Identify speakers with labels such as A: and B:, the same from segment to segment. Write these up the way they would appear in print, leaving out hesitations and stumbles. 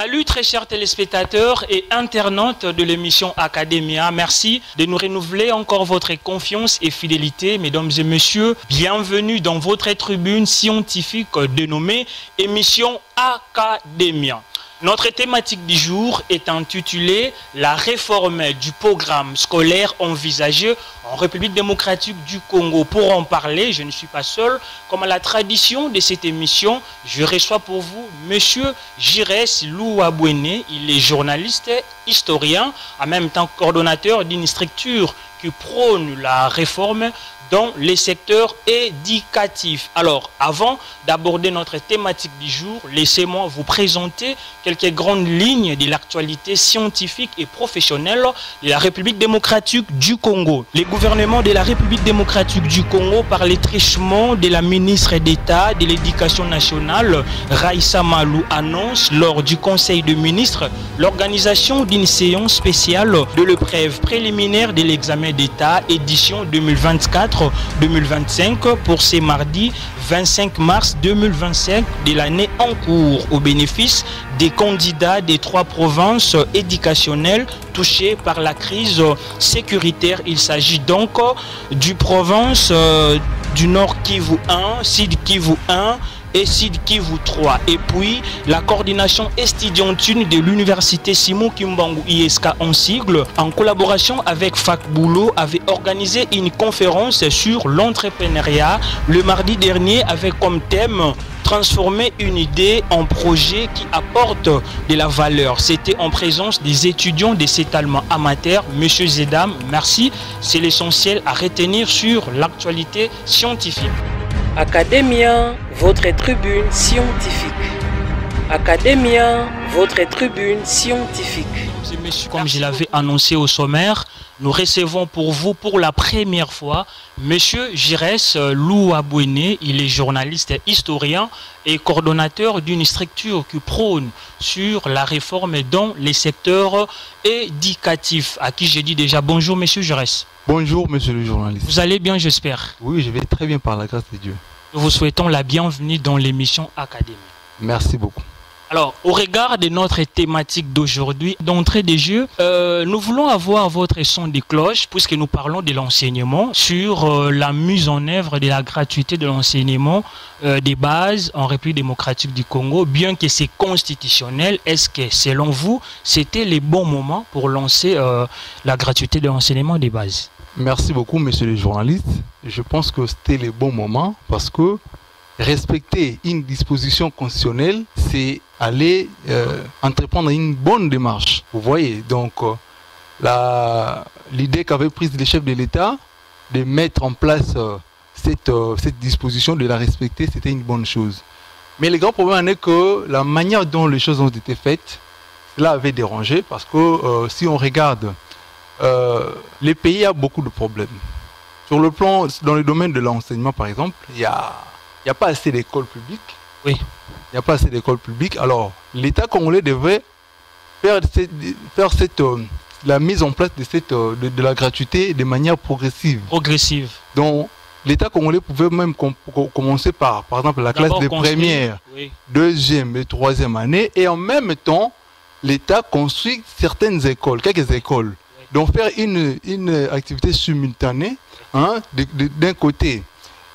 A: Salut très chers téléspectateurs et internautes de l'émission Academia. Merci de nous renouveler encore votre confiance et fidélité, mesdames et messieurs. Bienvenue dans votre tribune scientifique dénommée émission Academia. Notre thématique du jour est intitulée « La réforme du programme scolaire envisagé en République démocratique du Congo ». Pour en parler, je ne suis pas seul. Comme à la tradition de cette émission, je reçois pour vous M. Giresse Louabouene. Il est journaliste, historien, en même temps coordonnateur d'une structure qui prône la réforme dans les secteurs éducatifs. Alors, avant d'aborder notre thématique du jour, laissez-moi vous présenter quelques grandes lignes de l'actualité scientifique et professionnelle de la République démocratique du Congo. Le gouvernement de la République démocratique du Congo, par les truchements de la ministre d'État de l'Éducation nationale, Raissa Malou, annonce lors du Conseil des ministres l'organisation d'une séance spéciale de l'épreuve préliminaire de l'examen d'État édition 2024-2025 pour ce mardi 25 mars 2025 de l'année en cours au bénéfice des candidats des 3 provinces éducationnelles touchées par la crise sécuritaire. Il s'agit donc du province du Nord Kivu 1, Sud Kivu 1 et Sud Kivu 3. Et puis, la coordination estudiantine de l'université Simon Kimbangu ISK en sigle, en collaboration avec Fac Boulot, avait organisé une conférence sur l'entrepreneuriat le mardi dernier avec comme thème transformer une idée en projet qui apporte de la valeur. C'était en présence des étudiants de cet allemand amateur. Monsieur Zedam, merci. C'est l'essentiel à retenir sur l'actualité scientifique.
B: Academia, votre tribune scientifique. Academia, votre tribune scientifique.
A: Mesdames et messieurs, comme je l'avais annoncé au sommaire, nous recevons pour vous pour la première fois Monsieur Giresse Louabouene. Il est journaliste, historien et coordonnateur d'une structure qui prône sur la réforme dans les secteurs éducatifs. À qui j'ai dit déjà bonjour Monsieur Giresse.
C: Bonjour monsieur le journaliste.
A: Vous allez bien, j'espère?
C: Oui, je vais très bien par la grâce de Dieu.
A: Nous vous souhaitons la bienvenue dans l'émission Académie.
C: Merci beaucoup.
A: Alors, au regard de notre thématique d'aujourd'hui, d'entrée des jeux, nous voulons avoir votre son de cloche, puisque nous parlons de l'enseignement, sur la mise en œuvre de la gratuité de l'enseignement des bases en République démocratique du Congo. Bien que c'est constitutionnel, est-ce que, selon vous, c'était les bons moments pour lancer la gratuité de l'enseignement des bases?
C: Merci beaucoup monsieur le journaliste. Je pense que c'était le bon moment parce que respecter une disposition constitutionnelle, c'est aller entreprendre une bonne démarche. Vous voyez, donc l'idée qu'avait prise le chef de l'État de mettre en place cette disposition, de la respecter, c'était une bonne chose. Mais le grand problème est que la manière dont les choses ont été faites, cela avait dérangé parce que si on regarde les pays a beaucoup de problèmes. Sur le plan, dans le domaine de l'enseignement par exemple, il n'y a pas assez d'écoles publiques.
A: Oui.
C: Il n'y a pas assez d'écoles publiques. Alors, l'État congolais devrait faire la mise en place de la gratuité de manière progressive.
A: Progressive.
C: Donc, l'État congolais pouvait même commencer par exemple, la classe de première, oui, deuxième et troisième année. Et en même temps, l'État construit certaines écoles, quelques écoles. Oui. Donc, faire une activité simultanée. Hein, d'un côté,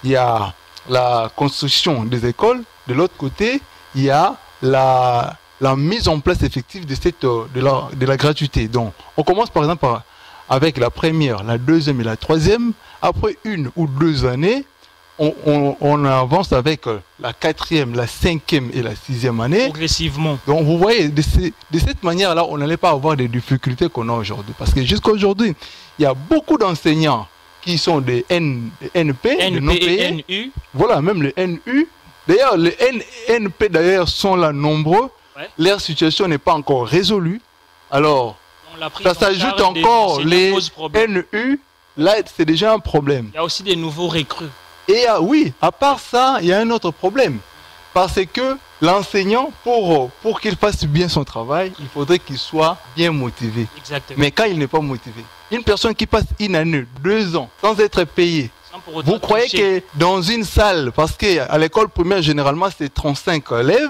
C: il y a la construction des écoles, de l'autre côté, il y a la mise en place effective de la gratuité. Donc, on commence par exemple avec la première, la deuxième et la troisième. Après 1 ou 2 années, on avance avec la 4e, la 5e et la 6e année.
A: Progressivement.
C: Donc, vous voyez, de cette manière-là, on n'allait pas avoir des difficultés qu'on a aujourd'hui. Parce que jusqu'à aujourd'hui, il y a beaucoup d'enseignants qui sont des NP, de non payés. NU. Voilà, même les NU. D'ailleurs, les NP d'ailleurs sont là nombreux. Ouais. Leur situation n'est pas encore résolue. Alors, ça s'ajoute encore les NU. Là, c'est déjà un problème.
A: Il y a aussi des nouveaux recrues.
C: Et oui, à part ça, il y a un autre problème. Parce que l'enseignant, pour qu'il fasse bien son travail, il faudrait qu'il soit bien motivé.
A: Exactement.
C: Mais quand il n'est pas motivé, une personne qui passe 1 année, 2 ans, sans être payée, vous croyez que dans une salle, parce qu'à l'école primaire, généralement, c'est 35 élèves,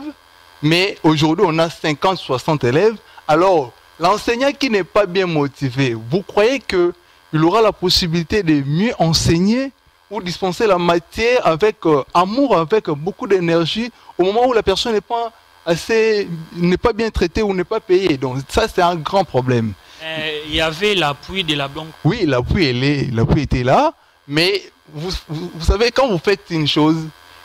C: Mais aujourd'hui, on a 50, 60 élèves. Alors, l'enseignant qui n'est pas bien motivé, vous croyez qu'il aura la possibilité de mieux enseigner ou dispenser la matière avec amour, avec beaucoup d'énergie, au moment où la personne n'est pas bien traitée ou n'est pas payée? Donc ça, c'est un grand problème.
A: Il y avait l'appui de la banque.
C: Oui, l'appui était là, mais vous savez, quand vous faites une chose,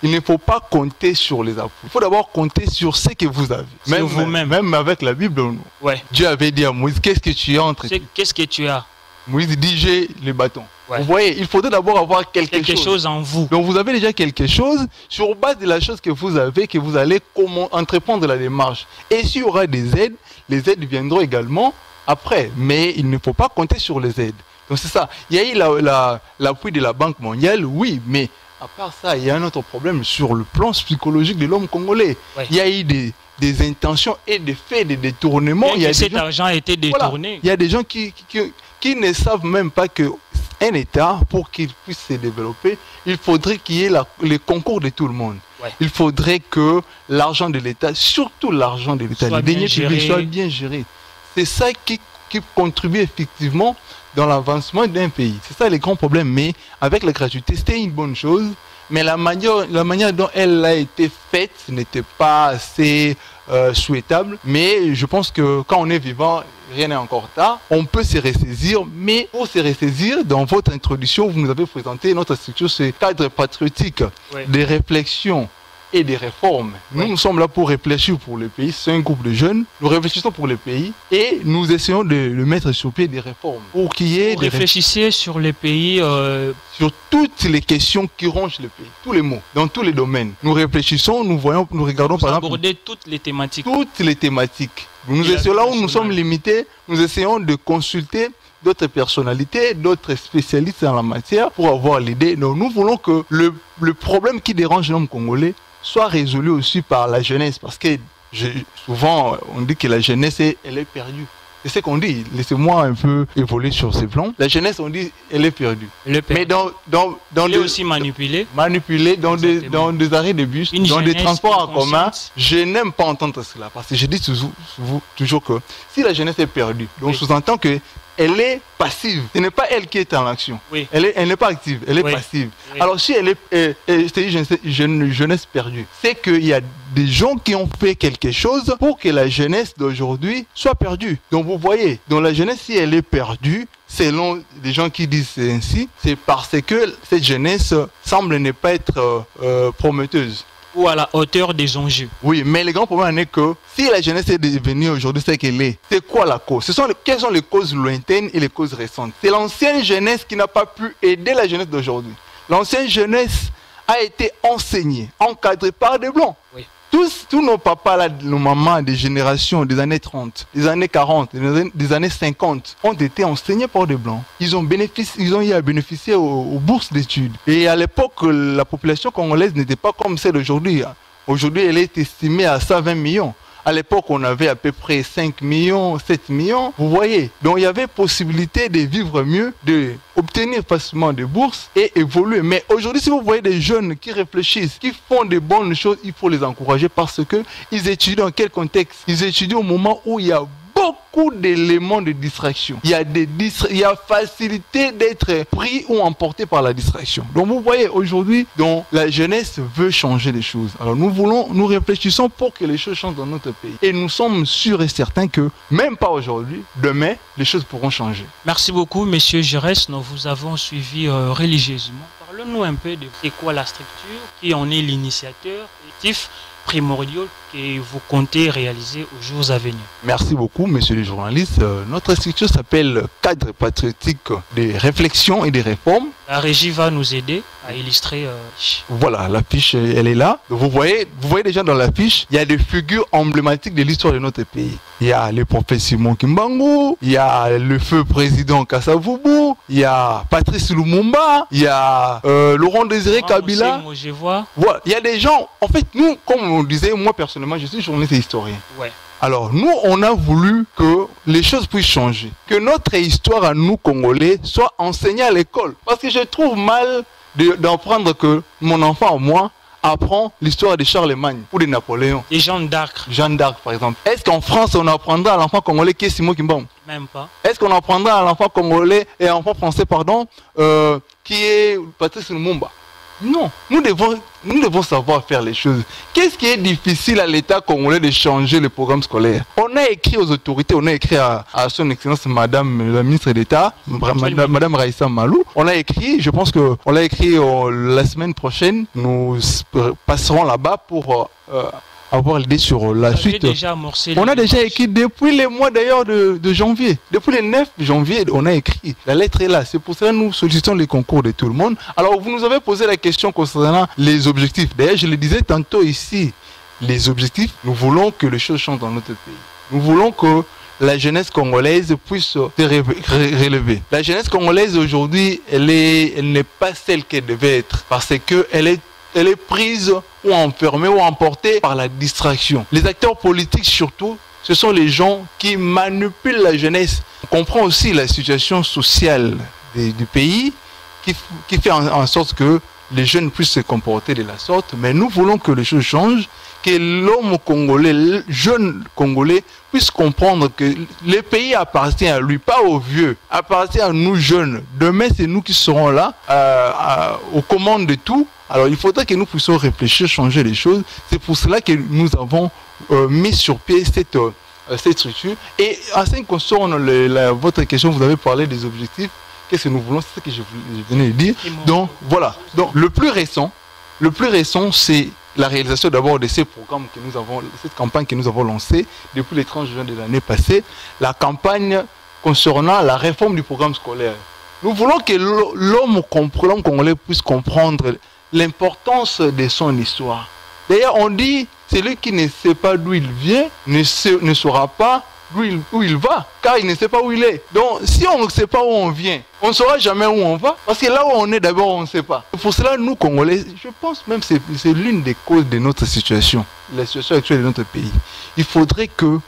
C: il ne faut pas compter sur les appuis. Il faut d'abord compter sur ce que vous avez.
A: Sur vous-même.
C: Même avec la Bible,
A: ouais.
C: Dieu avait dit à Moïse, qu'est-ce que tu as entre tes mains?
A: Qu'est-ce que tu as?
C: Moïse dit, j'ai les bâtons.
A: Ouais.
C: Vous voyez, il faudrait d'abord avoir quelque chose
A: en vous.
C: Donc vous avez déjà quelque chose, sur base de la chose que vous avez, que vous allez entreprendre la démarche. Et s'il y aura des aides, les aides viendront également après. Mais il ne faut pas compter sur les aides. Donc c'est ça. Il y a eu l'appui de la Banque mondiale, oui, mais à part ça, il y a un autre problème sur le plan psychologique de l'homme congolais. Ouais. Il y a eu des intentions et des faits, des détournements.
A: Cet argent a été détourné.
C: Voilà. Il y a des gens qui ne savent même pas que un État, pour qu'il puisse se développer, il faudrait qu'il y ait le concours de tout le monde. Ouais. Il faudrait que l'argent de l'État, surtout l'argent de l'État, les deniers publics soient bien gérés. C'est ça qui contribue effectivement dans l'avancement d'un pays. C'est ça les grands problèmes. Mais avec la gratuité, c'était une bonne chose. Mais la manière dont elle a été faite n'était pas assez souhaitable. Mais je pense que quand on est vivant, rien n'est encore tard. On peut se ressaisir. Mais pour se ressaisir, dans votre introduction, vous nous avez présenté notre structure, ce cadre patriotique des réflexions et des réformes. Nous sommes là pour réfléchir pour le pays. C'est un groupe de jeunes. Nous réfléchissons pour le pays et nous essayons de mettre sur pied des réformes. Pour qu'il y ait
A: réfléchissez sur le pays.
C: Sur toutes les questions qui rongent le pays. Tous les mots, dans tous les domaines. Nous réfléchissons, nous regardons par exemple.
A: Aborder toutes les thématiques.
C: Toutes les thématiques. Nous essayons là où nous sommes limités, nous essayons de consulter d'autres personnalités, d'autres spécialistes en la matière pour avoir l'idée. Donc nous voulons que le problème qui dérange l'homme congolais soit résolu aussi par la jeunesse, parce que souvent on dit que la jeunesse elle est perdue. C'est ce qu'on dit. Laissez-moi un peu évoluer sur ces plans. La jeunesse, on dit, elle est perdue. Mais
A: elle est aussi manipulée.
C: Manipulée dans des arrêts de bus, dans des transports en commun. Je n'aime pas entendre cela, parce que je dis toujours que si la jeunesse est perdue, donc sous-entend que elle est passive. Ce n'est pas elle qui est en action. Oui. Elle n'est pas active, elle est passive. Oui. Alors si elle est une jeunesse perdue, c'est qu'il y a des gens qui ont fait quelque chose pour que la jeunesse d'aujourd'hui soit perdue. Donc vous voyez, dans la jeunesse, si elle est perdue, selon les gens qui disent ainsi, c'est parce que cette jeunesse semble ne pas être prometteuse.
A: Ou à la hauteur des enjeux.
C: Oui, mais le grand problème est que si la jeunesse est devenue aujourd'hui ce qu'elle est, c'est quoi la cause? Quelles sont les causes lointaines et les causes récentes? C'est l'ancienne jeunesse qui n'a pas pu aider la jeunesse d'aujourd'hui. L'ancienne jeunesse a été enseignée, encadrée par des blancs. Oui. Tous nos papas, là, nos mamans des générations des années 30, des années 40, des années 50 ont été enseignés par des blancs. Ils ont eu à bénéficier aux bourses d'études. Et à l'époque, la population congolaise n'était pas comme celle d'aujourd'hui. Aujourd'hui, elle est estimée à 120 millions. À l'époque, on avait à peu près 5 millions, 7 millions. Vous voyez, donc il y avait possibilité de vivre mieux, d'obtenir facilement des bourses et évoluer. Mais aujourd'hui, si vous voyez des jeunes qui réfléchissent, qui font des bonnes choses, il faut les encourager parce qu'ils étudient dans quel contexte? Ils étudient au moment où il y a beaucoup d'éléments de distraction. Il y a facilité d'être pris ou emporté par la distraction. Donc vous voyez aujourd'hui, la jeunesse veut changer les choses. Alors nous réfléchissons pour que les choses changent dans notre pays. Et nous sommes sûrs et certains que même pas aujourd'hui, demain, les choses pourront changer.
A: Merci beaucoup, Monsieur Giresse. Nous vous avons suivi religieusement. Parlons-nous un peu de c'est quoi la structure, qui en est l'initiateur, l'objectif primordial que vous comptez réaliser aux jours à venir.
C: Merci beaucoup, messieurs les journalistes. Notre structure s'appelle Cadre patriotique des réflexions et des réformes.
A: La régie va nous aider à illustrer.
C: Voilà, l'affiche, elle est là. Vous voyez déjà dans l'affiche, il y a des figures emblématiques de l'histoire de notre pays. Il y a le prophète Simon Kimbangu, il y a le feu président Kassavubu, il y a Patrice Lumumba, il y a Laurent Désiré Kabila. Voilà, il y a des gens, en fait, nous, comme on disait, moi personnellement, je suis journaliste et historien. Ouais. Alors, nous, on a voulu que les choses puissent changer. Que notre histoire à nous, Congolais, soit enseignée à l'école. Parce que je trouve mal d'apprendre que mon enfant, moi, apprend l'histoire de Charlemagne ou de Napoléon?
A: Et Jeanne d'Arc.
C: Jeanne d'Arc, par exemple. Est-ce qu'en France, on apprendra à l'enfant congolais qui est Simon Kimbam?
A: Même pas.
C: Est-ce qu'on apprendra à l'enfant congolais et à l'enfant français, pardon, qui est Patrice Lumumba? Non, nous devons savoir faire les choses. Qu'est-ce qui est difficile à l'État congolais de changer le programme scolaire? On a écrit aux autorités, on a écrit à son excellence Madame la ministre d'État, Madame Raissa Malou. On a écrit, je pense qu'on l'a écrit la semaine prochaine. Nous passerons là-bas pour avoir l'idée sur la suite. On a déjà écrit depuis le mois d'ailleurs de janvier. Depuis le 9 janvier, on a écrit. La lettre est là. C'est pour cela que nous sollicitons les concours de tout le monde. Alors, vous nous avez posé la question concernant les objectifs. D'ailleurs, je le disais tantôt ici. Les objectifs, nous voulons que les choses changent dans notre pays. Nous voulons que la jeunesse congolaise puisse se relever. La jeunesse congolaise aujourd'hui, elle n'est pas celle qu'elle devait être. Parce qu'elle est prise ou enfermée ou emportée par la distraction. Les acteurs politiques surtout, ce sont les gens qui manipulent la jeunesse. On comprend aussi la situation sociale du pays qui fait en sorte que les jeunes puissent se comporter de la sorte. Mais nous voulons que les choses changent, que l'homme congolais, le jeune congolais, puisse comprendre que le pays appartient à lui, pas aux vieux, appartient à nous jeunes. Demain, c'est nous qui serons là, aux commandes de tout. Alors, il faudra que nous puissions réfléchir, changer les choses. C'est pour cela que nous avons mis sur pied cette structure. Et en ce qui concerne votre question, vous avez parlé des objectifs. Qu'est-ce que nous voulons? C'est ce que je venais de dire. Donc, voilà. Donc, le plus récent, c'est la réalisation d'abord de ces programmes que nous avons, cette campagne que nous avons lancée depuis le 30 juin de l'année passée, la campagne concernant la réforme du programme scolaire. Nous voulons que l'homme congolais puisse comprendre l'importance de son histoire. D'ailleurs, on dit, celui qui ne sait pas d'où il vient ne saura pas où il va, car il ne sait pas où il est. Donc, si on ne sait pas où on vient, on ne saura jamais où on va, parce que là où on est d'abord, on ne sait pas. Pour cela, nous, Congolais, je pense même que c'est l'une des causes de notre situation, la situation actuelle de notre pays. Il faudrait que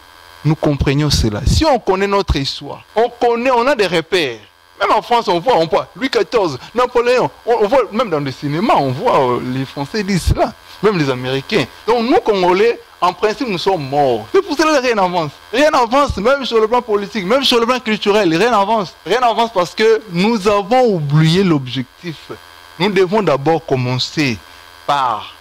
C: nous comprenions cela. Si on connaît notre histoire, on a des repères. Même en France, on voit Louis XIV, Napoléon, on voit même dans le cinéma, on voit les Français disent cela, même les Américains. Donc nous, Congolais, en principe, nous sommes morts. C'est pour cela que rien n'avance. Rien n'avance, même sur le plan politique, même sur le plan culturel, rien n'avance. Rien n'avance parce que nous avons oublié l'objectif. Nous devons d'abord commencer par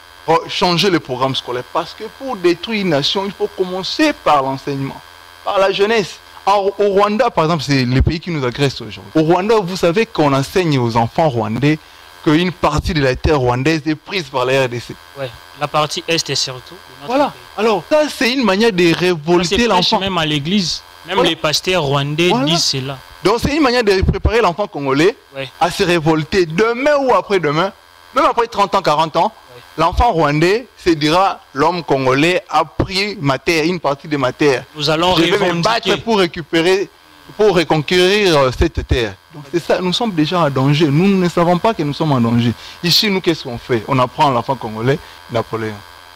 C: changer le programme scolaire. Parce que pour détruire une nation, il faut commencer par l'enseignement, par la jeunesse. Alors, au Rwanda, par exemple, c'est le pays qui nous agresse aujourd'hui. Au Rwanda, vous savez qu'on enseigne aux enfants rwandais qu'une partie de la terre rwandaise est prise par la RDC.
A: Ouais, la partie est et surtout.
C: Voilà.
A: Pays.
C: Alors, ça, c'est une manière de révolter l'enfant.
A: Même à l'église, même les pasteurs rwandais disent cela.
C: Donc, c'est une manière de préparer l'enfant congolais à se révolter demain ou après-demain, même après 30 ans, 40 ans. L'enfant rwandais se dira, l'homme congolais a pris ma terre, une partie de ma terre.
A: Nous allons
C: Je vais me battre pour récupérer, pour reconquérir cette terre. Donc c'est ça, nous sommes déjà en danger. Nous ne savons pas que nous sommes en danger. Ici, nous, qu'est-ce qu'on fait? On apprend l'enfant congolais, Napoléon.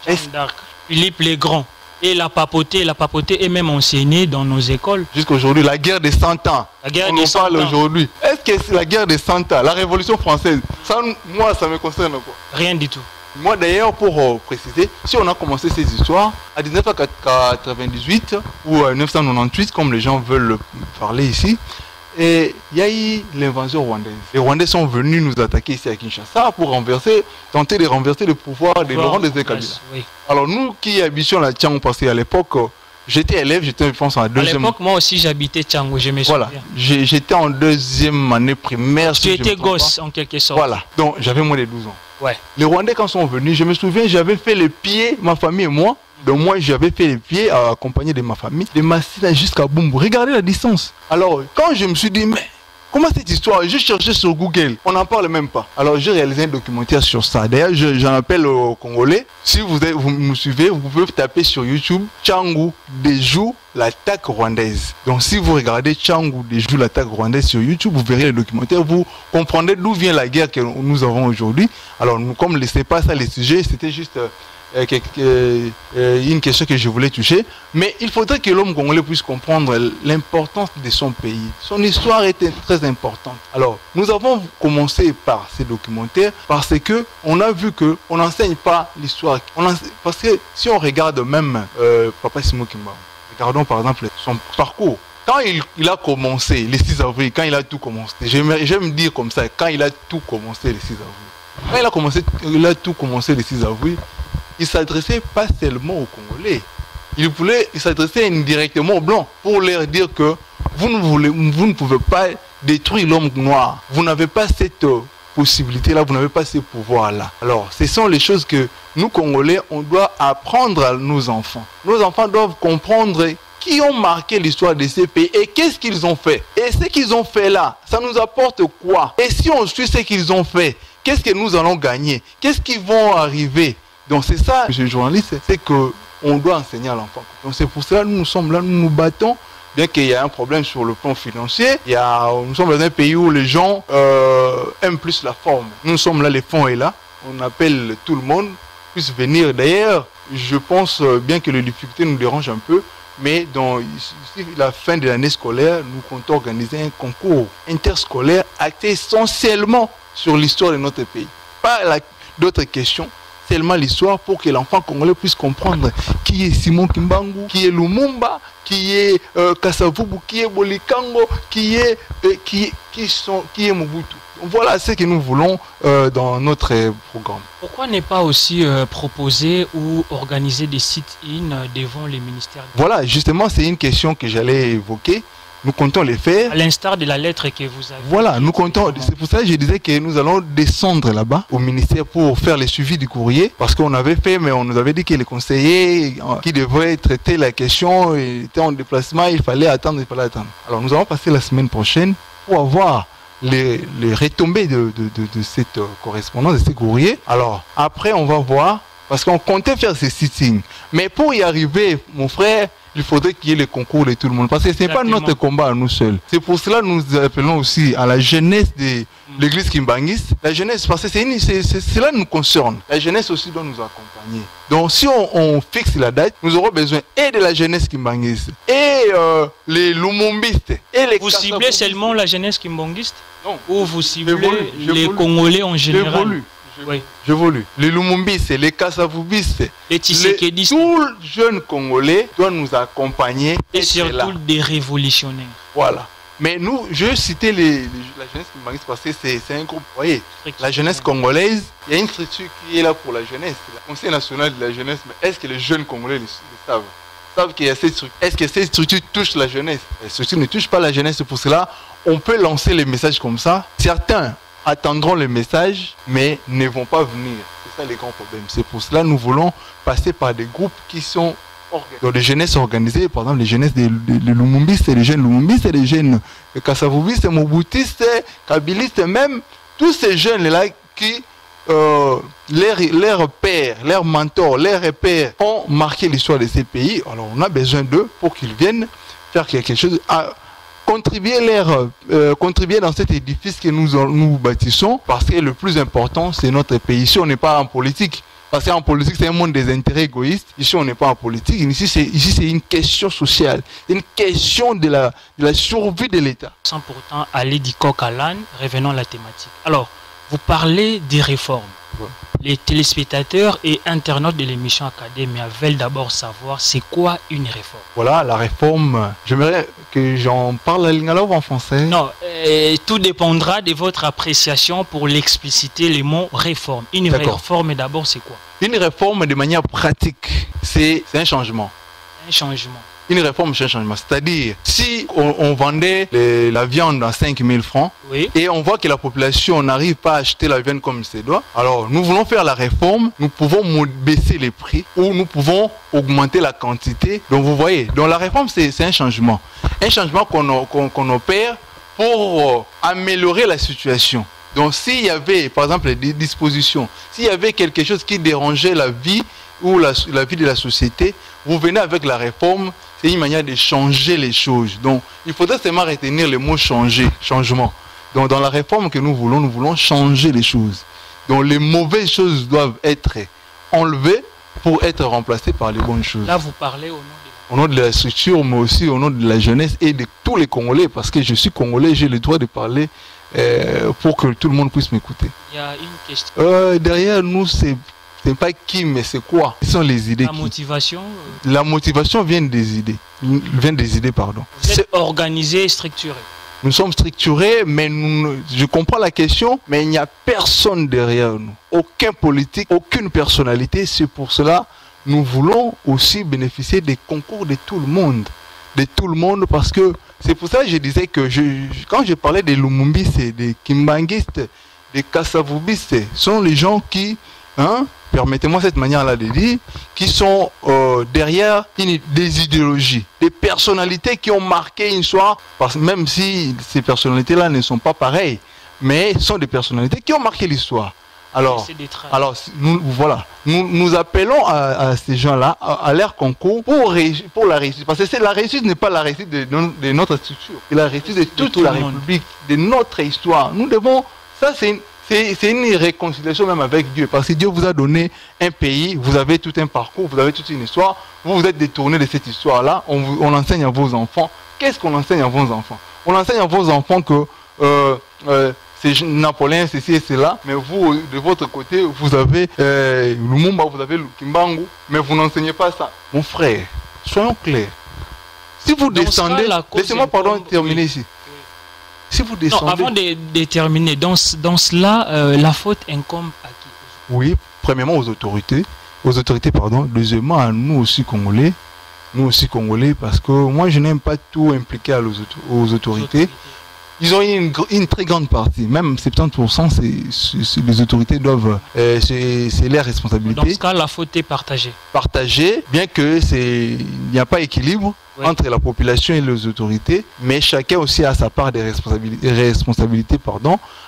A: Jeanne d'Arc, Philippe le Grand. Et la papauté est même enseignée dans nos écoles.
C: Jusqu'aujourd'hui, la guerre des 100 ans.
A: La guerre
C: on
A: des
C: en
A: 100
C: parle
A: ans.
C: aujourd'hui. Est-ce que c'est la guerre des 100 ans, la Révolution française? Ça, moi, ça me concerne quoi?
A: Rien du tout.
C: Moi d'ailleurs, pour préciser, si on a commencé ces histoires à 1998 ou 1998, comme les gens veulent parler ici, et il y a eu l'invasion rwandaise. Les Rwandais sont venus nous attaquer ici à Kinshasa pour tenter de renverser le pouvoir de Laurent Désiré Kabila. Oui. Alors nous qui habitions la Tchango, parce qu'à l'époque, j'étais élève, j'étais je pense en deuxième...
A: À l'époque, moi aussi j'habitais Tchango, je me souviens.
C: Voilà, j'étais en deuxième année primaire.
A: Tu étais gosse en quelque sorte.
C: Voilà, donc j'avais moins de 12 ans.
A: Ouais.
C: Les Rwandais quand sont venus, je me souviens, j'avais fait les pieds, ma famille et moi. Donc moi j'avais fait les pieds accompagné de ma famille, de Massina jusqu'à Bumbu. Regardez la distance. Alors quand je me suis dit, mais comment cette histoire? J'ai cherché sur Google, on n'en parle même pas. Alors j'ai réalisé un documentaire sur ça. D'ailleurs j'en appelle aux Congolais. Si vous me suivez, vous pouvez taper sur YouTube Tchangu déjoue l'attaque rwandaise. Donc si vous regardez Tchangu déjoue l'attaque rwandaise sur YouTube, vous verrez le documentaire, vous comprendrez d'où vient la guerre que nous avons aujourd'hui. Alors nous, comme ce n'est pas ça les sujets, c'était juste une question que je voulais toucher. Mais il faudrait que l'homme congolais puisse comprendre l'importance de son pays. Son histoire était très importante. Alors, nous avons commencé par ces documentaires parce que on a vu que on n'enseigne pas l'histoire. Parce que si on regarde même Papa Simon Kimbangu, regardons par exemple son parcours. Quand il a commencé le 6 avril, quand il a tout commencé, j'aime dire comme ça, quand il a tout commencé le 6 avril, quand il a tout commencé le 6 avril, il ne s'adressait pas seulement aux Congolais. Il s'adressait indirectement aux Blancs pour leur dire que vous ne pouvez pas détruire l'homme noir. Vous n'avez pas cette possibilité-là, vous n'avez pas ce pouvoir-là. Alors, ce sont les choses que nous, Congolais, on doit apprendre à nos enfants. Nos enfants doivent comprendre qui ont marqué l'histoire de ces pays et qu'est-ce qu'ils ont fait. Et ce qu'ils ont fait là, ça nous apporte quoi? Et si on suit ce qu'ils ont fait, qu'est-ce que nous allons gagner? Qu'est-ce qui va arriver? Donc c'est ça, monsieur le journaliste, c'est qu'on doit enseigner à l'enfant. Donc c'est pour cela que nous sommes là, nous nous battons. Bien qu'il y ait un problème sur le plan financier, nous sommes dans un pays où les gens aiment plus la forme. Nous sommes là, les fonds est là. On appelle tout le monde puisse venir. D'ailleurs, je pense bien que les difficultés nous dérangent un peu. Mais d'ici la fin de l'année scolaire, nous comptons organiser un concours interscolaire axé essentiellement sur l'histoire de notre pays. Pas d'autres questions, seulement l'histoire pour que l'enfant congolais puisse comprendre qui est Simon Kimbangu, qui est Lumumba, qui est Kasavubu, qui est Bolikango, qui est Mobutu. Voilà ce que nous voulons dans notre programme.
A: Pourquoi ne pas aussi proposer ou organiser des sit-in devant les ministères?
C: Voilà, justement, c'est une question que j'allais évoquer. Nous comptons les faire.
A: À l'instar de la lettre que vous avez.
C: Voilà, nous comptons. C'est pour ça que je disais que nous allons descendre là-bas au ministère pour faire le suivi du courrier. Parce qu'on avait fait, mais on nous avait dit que les conseillers qui devraient traiter la question étaient en déplacement, il fallait attendre. Alors nous allons passer la semaine prochaine pour avoir les retombées de cette correspondance, de ces courriers. Alors, après, on va voir, parce qu'on comptait faire ces sit-ins. Mais pour y arriver, mon frère, il faudrait qu'il y ait le concours de tout le monde. Parce que ce n'est pas notre combat à nous seuls. C'est pour cela que nous appelons aussi à la jeunesse de l'église kimbanguiste. La jeunesse, parce que cela nous concerne. La jeunesse aussi doit nous accompagner. Donc si on fixe la date, nous aurons besoin et de la jeunesse kimbanguiste, et les lumumbistes, et les...
A: Vous ciblez seulement la jeunesse kimbanguiste?
C: Non.
A: Ou vous ciblez les Congolais en général?
C: Oui. J'évolue. Les Lumumbistes, les Kassavoubistes,
A: les Tshisekedi,
C: tout le jeune Congolais doit nous accompagner.
A: Et surtout des révolutionnaires.
C: Voilà. Mais nous, je citais la jeunesse kimbanguiste parce que c'est un groupe. Vous voyez, la jeunesse congolaise, il y a une structure qui est là pour la jeunesse. Le Conseil national de la jeunesse. Mais est-ce que les jeunes Congolais le savent? Savent qu'il y a cette structure. Est-ce que cette structure touche la jeunesse? La structure ne touche pas la jeunesse. C'est pour cela on peut lancer les messages comme ça. Certains attendront les messages, mais ne vont pas venir. C'est ça les grands problèmes. C'est pour cela que nous voulons passer par des groupes qui sont dans les jeunesses organisées, par exemple les jeunesses des Lumumbistes, les jeunes Lumumbistes, les jeunes Kassavoubistes, Mobutistes, Kabilistes, même tous ces jeunes-là qui, leurs pères, leurs mentors, leurs repères ont marqué l'histoire de ces pays. Alors on a besoin d'eux pour qu'ils viennent faire quelque chose, contribuer dans cet édifice que nous bâtissons, parce que le plus important c'est notre pays. Ici on n'est pas en politique, parce qu'en politique c'est un monde des intérêts égoïstes. Ici on n'est pas en politique, ici c'est une question sociale, une question de la survie de l'État.
A: Sans pourtant aller du coq à l'âne, revenons à la thématique. Alors, vous parlez des réformes. Ouais. Les téléspectateurs et internautes de l'émission Academia veulent d'abord savoir c'est quoi une réforme.
C: Voilà, la réforme, j'aimerais que j'en parle à l'ingalof en français.
A: Non, tout dépendra de votre appréciation pour l'expliciter les mots réforme. Une réforme d'abord c'est quoi?
C: Une réforme de manière pratique, c'est un changement.
A: Un changement.
C: Une réforme, c'est un changement. C'est-à-dire, si on vendait la viande à 5 000 francs, oui, et on voit que la population n'arrive pas à acheter la viande comme il se doit, alors nous voulons faire la réforme, nous pouvons baisser les prix ou nous pouvons augmenter la quantité. Donc vous voyez, donc la réforme, c'est un changement. Un changement qu'on opère pour améliorer la situation. Donc s'il y avait, par exemple, des dispositions, s'il y avait quelque chose qui dérangeait la vie ou la vie de la société, vous venez avec la réforme. C'est une manière de changer les choses. Donc, il faudrait seulement retenir le mot changer, changement. Donc, dans la réforme que nous voulons changer les choses. Donc, les mauvaises choses doivent être enlevées pour être remplacés par les bonnes choses.
A: Là, vous parlez
C: au nom de la structure, mais aussi au nom de la jeunesse et de tous les Congolais, parce que je suis Congolais, j'ai le droit de parler pour que tout le monde puisse m'écouter.
A: Il y a une question.
C: Derrière nous, c'est pas qui, mais c'est quoi? Quelles sont les idées?
A: La motivation
C: La motivation vient des idées. Pardon.
A: Vous êtes organisé et structuré.
C: Nous sommes structurés, mais je comprends la question, mais il n'y a personne derrière nous. Aucun politique, aucune personnalité. C'est pour cela nous voulons aussi bénéficier des concours de tout le monde. De tout le monde, parce que c'est pour ça que je disais que quand je parlais des Lumumbistes, des Kimbanguistes, des Kassavoubistes, sont les gens qui, permettez-moi cette manière-là de dire, qui sont derrière des idéologies, des personnalités qui ont marqué une histoire, parce que même si ces personnalités-là ne sont pas pareilles, mais sont des personnalités qui ont marqué l'histoire. Alors nous appelons à ces gens-là à leur concours pour la réussite. Parce que la réussite n'est pas la réussite de notre structure, c'est la réussite de toute la République, de notre histoire. Nous devons, ça c'est une réconciliation même avec Dieu. Parce que Dieu vous a donné un pays, vous avez tout un parcours, vous avez toute une histoire. Vous êtes détourné de cette histoire-là, on enseigne à vos enfants. Qu'est-ce qu'on enseigne à vos enfants? On enseigne à vos enfants que c'est Napoléon, ceci et cela, mais vous, de votre côté, vous avez Lumumba, vous avez Kimbangu, mais vous n'enseignez pas ça. Mon frère, soyons clairs. Si vous descendez, laissez-moi terminer ici. Si vous descendez...
A: Non, avant de terminer, dans cela, la faute incombe à qui?
C: Oui, premièrement aux autorités. Deuxièmement à nous aussi Congolais. Parce que moi je n'aime pas tout impliquer aux autorités. Ils ont une très grande partie, même 70%, les autorités doivent, c'est leur responsabilité.
A: Dans ce cas, la faute est partagée.
C: Partagée, bien que il n'y a pas équilibre entre la population et les autorités, mais chacun aussi a sa part de responsabilités.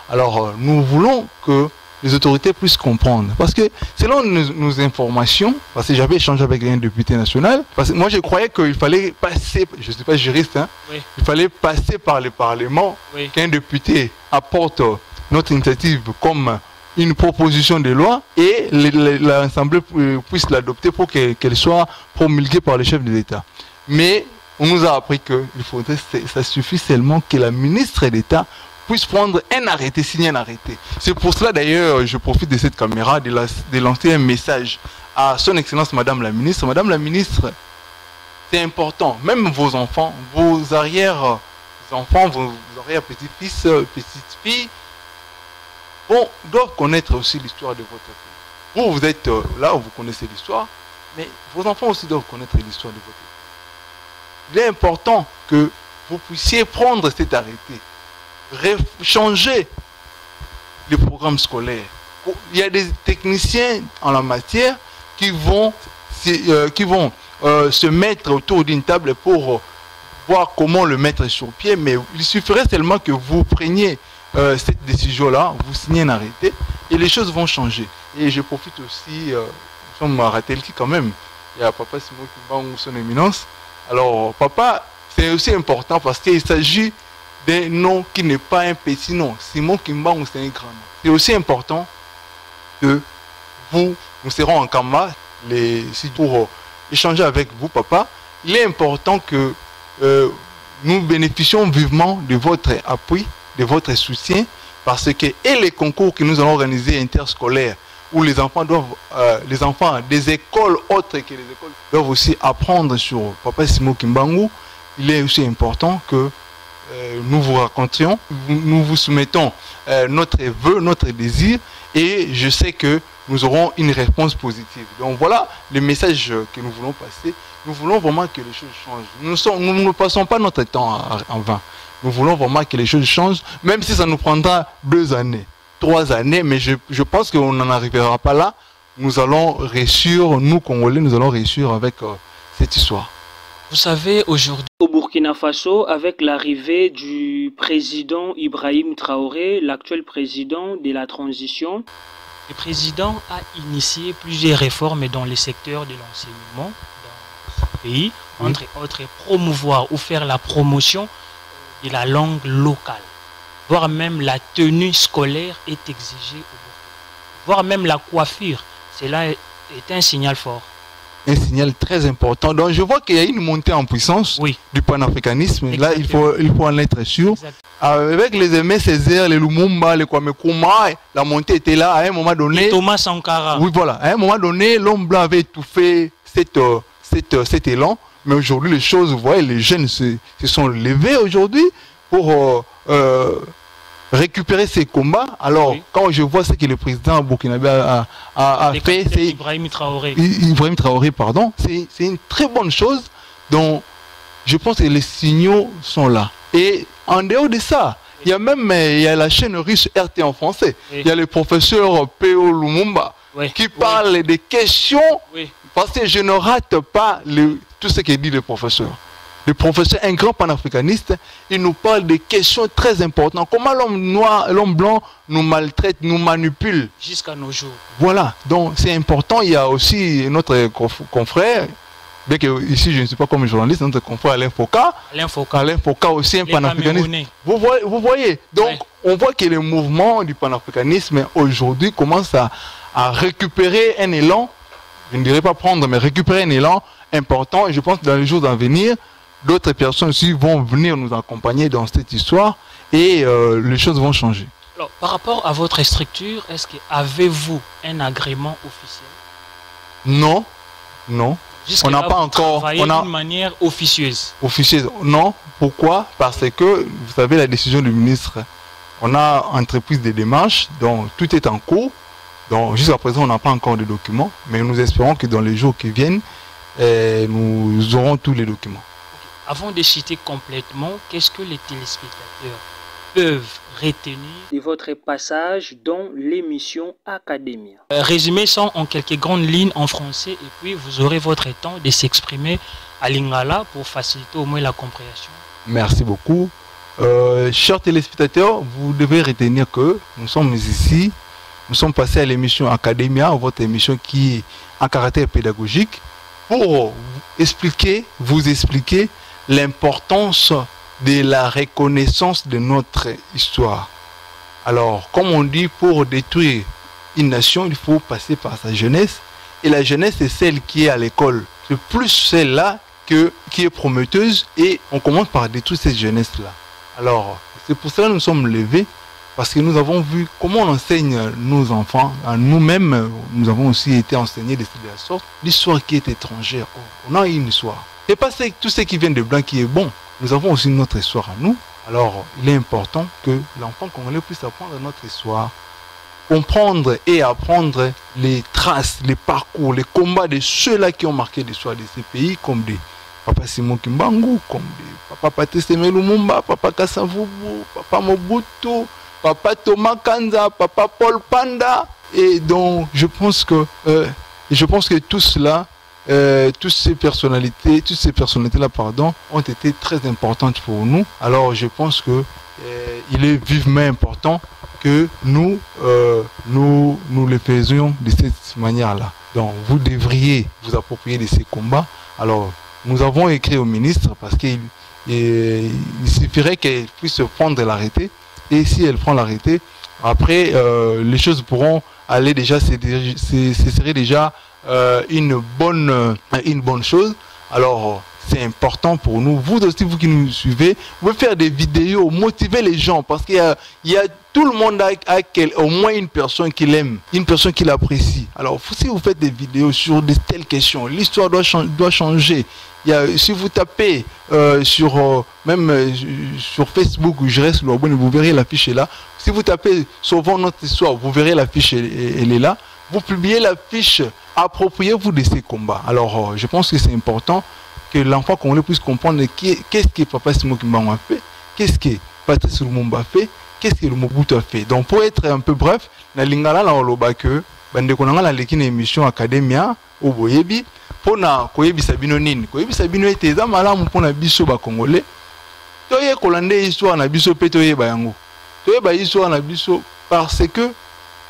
C: Alors, nous voulons que les autorités puissent comprendre. Parce que selon nos informations, parce que j'avais échangé avec un député national, parce que moi je croyais qu'il fallait passer, je ne suis pas juriste, il fallait passer par le Parlement, qu'un député apporte notre initiative comme une proposition de loi et l'Assemblée puisse l'adopter pour qu'elle soit promulguée par le chef de l'État. Mais on nous a appris qu'il faudrait, ça suffit seulement que la ministre d'État puisse prendre un arrêté, signer un arrêté. C'est pour cela d'ailleurs, je profite de cette caméra de lancer un message à son excellence Madame la ministre. Madame la ministre, c'est important, même vos enfants, vos arrière-enfants, vos arrière-petits-fils, petites-filles, doivent connaître aussi l'histoire de votre pays. Vous êtes là, vous connaissez l'histoire, mais vos enfants aussi doivent connaître l'histoire de votre pays. Il est important que vous puissiez prendre cet arrêté, changer les programmes scolaires. Il y a des techniciens en la matière qui vont se mettre autour d'une table pour voir comment le mettre sur pied, mais il suffirait seulement que vous preniez cette décision-là, vous signez un arrêté et les choses vont changer. Et je profite aussi, nous sommes à Ratelki quand même, il y a Papa Simon Kimbangu, son éminence. Alors Papa, c'est aussi important parce qu'il s'agit d'un nom qui n'est pas un petit nom. Simon Kimbangu, c'est un grand nom. C'est aussi important que nous serons en Kamba pour échanger avec vous, Papa. Il est important que nous bénéficions vivement de votre appui, de votre soutien, parce que les concours que nous allons organiser interscolaires, où les enfants des écoles autres que les écoles doivent aussi apprendre sur Papa Simon Kimbangu, il est aussi important que nous vous racontions, nous vous soumettons notre vœu, notre désir, et je sais que nous aurons une réponse positive. Donc voilà le message que nous voulons passer. Nous voulons vraiment que les choses changent. Nous ne passons pas notre temps en vain. Nous voulons vraiment que les choses changent, même si ça nous prendra 2 années, 3 années, mais je pense qu'on n'en arrivera pas là. Nous allons réussir, nous Congolais, nous allons réussir avec cette histoire.
A: Vous savez, aujourd'hui, au Burkina Faso, avec l'arrivée du président Ibrahim Traoré, l'actuel président de la transition, le président a initié plusieurs réformes dans les secteurs de l'enseignement dans ce pays, entre autres promouvoir ou faire la promotion de la langue locale, voire même la tenue scolaire est exigée au Burkina, voire même la coiffure. Cela est un signal fort.
C: Un signal très important. Donc je vois qu'il y a une montée en puissance du panafricanisme. Exactement. Là, il faut en être sûr. Exactement. Avec les Aimé Césaire, les Lumumba, les Kwame Nkrumah, la montée était là à un moment donné.
A: Et Thomas Sankara.
C: Oui, voilà. À un moment donné, l'homme blanc avait étouffé cet élan. Mais aujourd'hui, les choses, vous voyez, les jeunes se sont levés aujourd'hui pour récupérer ces combats. Alors, quand je vois ce que le président burkinabé a fait, c'est
A: Ibrahim Traoré.
C: Ibrahim Traoré, pardon, c'est une très bonne chose. Donc, je pense que les signaux sont là. Et en dehors de ça, il y a la chaîne russe RT en français. Il y a le professeur P.O. Lumumba qui parle des questions, parce que je ne rate pas tout ce que dit le professeur. Le professeur, un grand panafricaniste, il nous parle des questions très importantes. Comment l'homme noir, l'homme blanc nous maltraite, nous manipule.
A: Jusqu'à nos jours.
C: Voilà, donc c'est important. Il y a aussi notre confrère, bien que ici je ne suis pas comme journaliste, notre confrère Alain Foka. Alain Foka aussi un panafricaniste. Vous voyez, donc on voit que le mouvement du panafricanisme aujourd'hui commence à récupérer un élan, je ne dirais pas prendre, mais récupérer un élan important. Et je pense que dans les jours à venir, d'autres personnes aussi vont venir nous accompagner dans cette histoire et les choses vont changer.
A: Alors, par rapport à votre structure, est-ce que avez-vous un agrément officiel?
C: Non, non. On n'a pas encore.
A: D'une manière officieuse.
C: Officieuse, non. Pourquoi? Parce que, vous savez, la décision du ministre, on a entrepris des démarches, donc tout est en cours. Donc, jusqu'à présent, on n'a pas encore de documents, mais nous espérons que dans les jours qui viennent, nous aurons tous les documents.
A: Avant de citer complètement, qu'est-ce que les téléspectateurs peuvent retenir de votre passage dans l'émission Academia? Résumez ça en quelques grandes lignes en français et puis vous aurez votre temps de s'exprimer à Lingala pour faciliter au moins la compréhension.
C: Merci beaucoup. Chers téléspectateurs, vous devez retenir que nous sommes ici, nous sommes passés à l'émission Academia, votre émission qui est à caractère pédagogique, pour vous expliquer l'importance de la reconnaissance de notre histoire. Alors, comme on dit, pour détruire une nation, il faut passer par sa jeunesse. Et la jeunesse, c'est celle qui est à l'école. C'est plus celle-là qui est prometteuse. Et on commence par détruire cette jeunesse-là. Alors, c'est pour cela que nous sommes levés. Parce que nous avons vu comment on enseigne nos enfants. À nous-mêmes, nous avons aussi été enseignés de la sorte. L'histoire qui est étrangère. On a une histoire. Ce n'est pas tout ce qui vient de blanc qui est bon. Nous avons aussi notre histoire à nous. Alors, il est important que l'enfant congolais puisse apprendre notre histoire, comprendre et apprendre les traces, les parcours, les combats de ceux-là qui ont marqué l'histoire de ces pays, comme des Papa Simon Kimbangu, comme des Papa Patrice Lumumba, Papa Kasavubu, Papa Mobutu, Papa Thomas Kanza, Papa Paul Panda. Et donc, je pense que tout cela, toutes ces personnalités-là, ont été très importantes pour nous. Alors, je pense que il est vivement important que nous les faisions de cette manière-là. Donc, vous devriez vous approprier de ces combats. Alors, nous avons écrit au ministre parce qu'il suffirait qu'elle puisse prendre l'arrêté. Et si elle prend l'arrêté, après, les choses pourront aller déjà, ce serait déjà une bonne chose. Alors, c'est important pour nous. Vous aussi, vous qui nous suivez, vous pouvez faire des vidéos, motiver les gens, parce qu'il y a tout le monde a au moins une personne qui l'aime, une personne qui l'apprécie. Alors, si vous faites des vidéos sur de telles questions, l'histoire doit changer. Si vous tapez sur Facebook, je reste là, vous verrez l'affiche là. Si vous tapez Sauvons notre histoire, vous verrez l'affiche, elle est là. Vous publiez l'affiche, appropriez-vous de ces combats. Alors, je pense que c'est important que l'enfant congolais puisse comprendre qu'est-ce que Papa Simon Kimbangu a fait, qu'est-ce que Patrice Lumumba a fait, qu'est-ce que le Mobutu a fait. Donc, pour être un peu bref, na lingala na oloba que bandeko nanga na leki na émission Academia au boyebi pona koyebisa bino nini koyebisa bino ete eza malamu pona biso ba congolais toye kolande histoire na biso pe toyeba yango toyeba histoire na biso parce que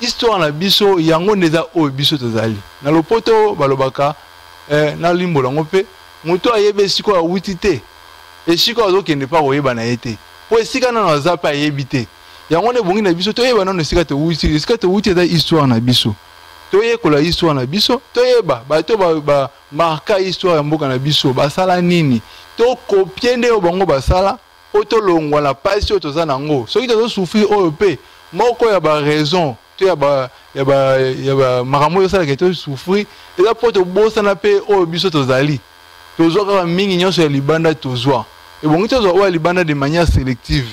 C: histoire na biso yango ndeza o biso tozali na lopoto balobaka na limbo lango pe moto ayebe siko awuti te esiko azokende pa koyeba na ye te po esika nano aza pe ayebi te yango nde bongi na biso toyeba nano esika towuti eza histoire na biso toye kola histoire na biso toyeba bato ba marka histoire ya mboka na biso basala nini to copier nde bango basala oto longwa na pasi oto za nango soki tozo souffrir OEP moko ya ba raison to ya ba makambo yo sala ke to souffrir eza poto bosa na pe o biso tozali tozwa kaka mingi nyonso ya libanda tozwa et bongo tozwa o ya libanda de manière sélective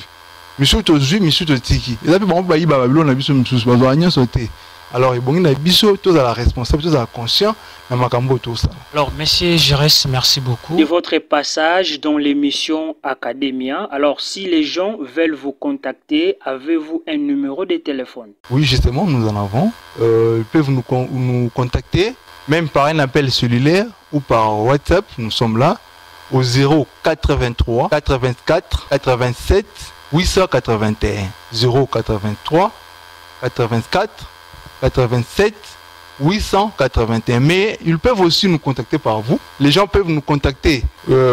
C: misu tozwi misu totiki eza pe bango bayiba babilo na biso misusu bazwa nyonso te. Alors, il y a biso, tous à la responsable, tous à la conscient, dans Makambo, tout ça.
A: Alors, monsieur Giresse, merci beaucoup
B: de votre passage dans l'émission Academia. Alors, si les gens veulent vous contacter, avez-vous un numéro de téléphone?
C: Oui, justement, nous en avons. Ils peuvent nous contacter, même par un appel cellulaire ou par WhatsApp. Nous sommes là au 083 84 87 881. 083 84 87 881. Mais ils peuvent aussi nous contacter par vous. Les gens peuvent nous contacter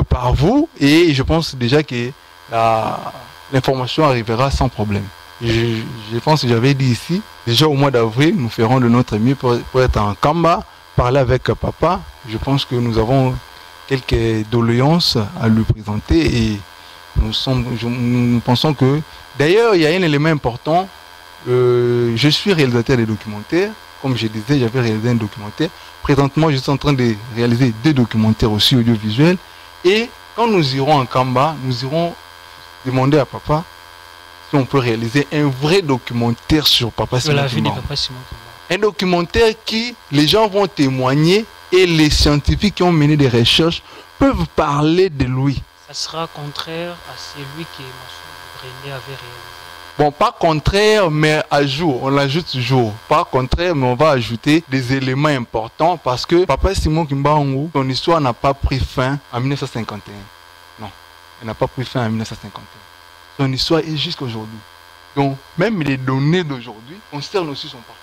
C: par vous et je pense déjà que l'information arrivera sans problème. Je pense que j'avais dit ici, déjà au mois d'avril, nous ferons de notre mieux pour être en Kamba, parler avec papa. Je pense que nous avons quelques doléances à lui présenter et nous pensons que... D'ailleurs, il y a un élément important. Je suis réalisateur de documentaires. Comme je disais, j'avais réalisé un documentaire. Présentement, je suis en train de réaliser 2 documentaires aussi audiovisuels. Et quand nous irons en Kamba, nous irons demander à papa si on peut réaliser un vrai documentaire sur Papa Simon Kimbangu. Un documentaire qui, les gens vont témoigner et les scientifiques qui ont mené des recherches peuvent parler de lui.
A: Ça sera contraire à celui que M. Brené avait réalisé.
C: Bon, pas contraire, mais à jour. On l'ajoute toujours. Pas contraire, mais on va ajouter des éléments importants parce que Papa Simon Kimbangu, son histoire n'a pas pris fin en 1951. Non, elle n'a pas pris fin en 1951. Son histoire est jusqu'à aujourd'hui. Donc, même les données d'aujourd'hui concernent aussi son parcours.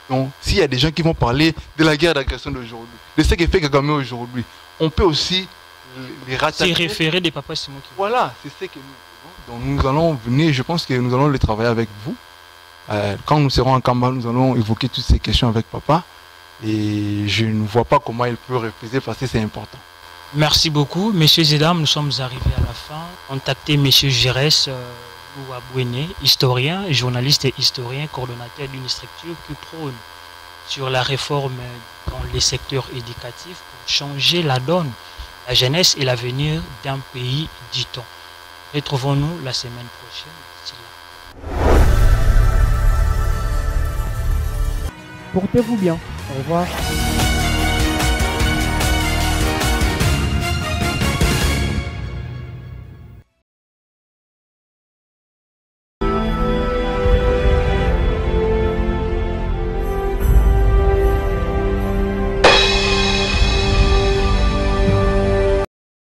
C: Donc, s'il y a des gens qui vont parler de la guerre d'agression d'aujourd'hui, de ce que fait Kagame aujourd'hui, on peut aussi les rattacher.
A: C'est référé des Papa Simon Kimbangu.
C: Voilà, c'est ce que nous... Donc nous allons venir, je pense que nous allons le travailler avec vous. Quand nous serons en Kamba, nous allons évoquer toutes ces questions avec papa. Et je ne vois pas comment il peut refuser parce que c'est important.
A: Merci beaucoup. Messieurs et dames, nous sommes arrivés à la fin. Contactez Monsieur Giresse ou Abouene, historien, journaliste et historien, coordonnateur d'une structure qui prône sur la réforme dans les secteurs éducatifs pour changer la donne, la jeunesse et l'avenir d'un pays, dit-on. Retrouvons-nous la semaine prochaine.
D: Portez-vous bien. Au revoir.